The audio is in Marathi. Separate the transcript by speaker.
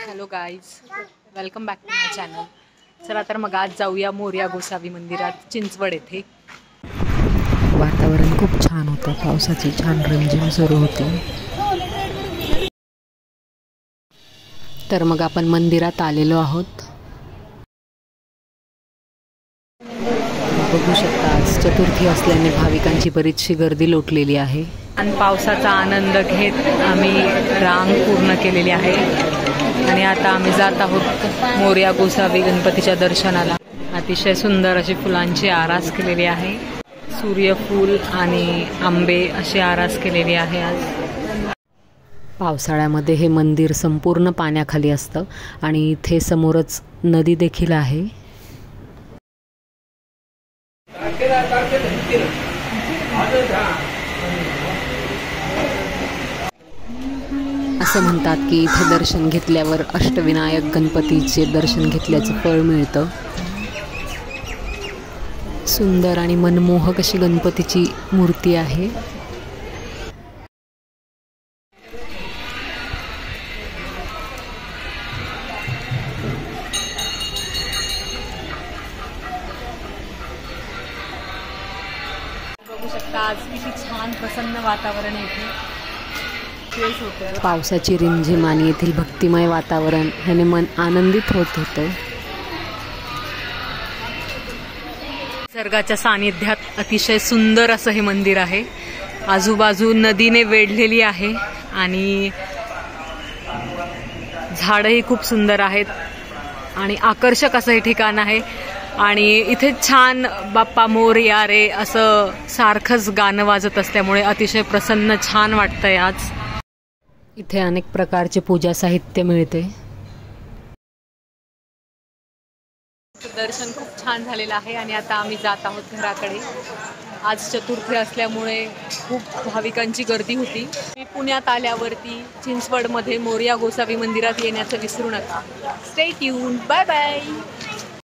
Speaker 1: Hello guys, welcome back to my channel. चला तर मग आज जाऊया मोरया गोसावी मंदिरात चिंचवड येथे.
Speaker 2: वातावरण खूप छान होतं, पावसाची छान रिमझिम सुरू होती. तर मग आपण मंदिरात आलेलो आहोत. बघू शकता आज चतुर्थी असल्याने भाविकांची बरीचशी गर्दी लोटलेली आहे.
Speaker 1: आणि पावसाचा आनंद घेत आम्ही रांग पूर्ण केलेली आहे आणि आता आम्ही जात आहोत मोरया गोसावी गणपतीच्या दर्शनाला. अतिशय सुंदर अशी फुलांची आरास केलेली आहे. सूर्यफूल आणि आंबे अशी आरास केलेली आहे. आज
Speaker 2: पावसाळ्यामध्ये हे मंदिर संपूर्ण पाण्याखाली असतं आणि इथे समोरच नदी देखील आहे. असं म्हणतात की इथे दर्शन घेतल्यावर अष्टविनायक गणपतीचे दर्शन घेतल्याचं फळ मिळतं. सुंदर आणि मनमोहक अशी गणपतीची मूर्ती आहे.
Speaker 1: बघू शकता आज किती छान प्रसन्न वातावरण आहे.
Speaker 2: पावसाची रिमझिम आणि येथील भक्तिमय वातावरण ह्याने मन आनंदित होत होतं.
Speaker 1: निसर्गाच्या सानिध्यात अतिशय सुंदर असं हे मंदिर आहे. आजूबाजू नदीने वेढलेली आहे आणि झाडंही खूप सुंदर आहेत आणि आकर्षक असं हे ठिकाण आहे. आणि इथे छान बाप्पा मोरया रे असं सारखंच गाणं वाजत असल्यामुळे अतिशय प्रसन्न छान वाटतंय. आज
Speaker 2: इथे अनेक प्रकारचे पूजा साहित्य मिळते.
Speaker 1: दर्शन खूप छान झालेलं आहे आणि आता आम्ही जात आहोत घराकडे. आज चतुर्थी असल्यामुळे खूप भाविकांची गर्दी होती. मी पुण्यात आल्यावरती चिंचवडमध्ये मोरया गोसावी मंदिरात येण्याचं विसरू नका. Stay tuned. Bye bye.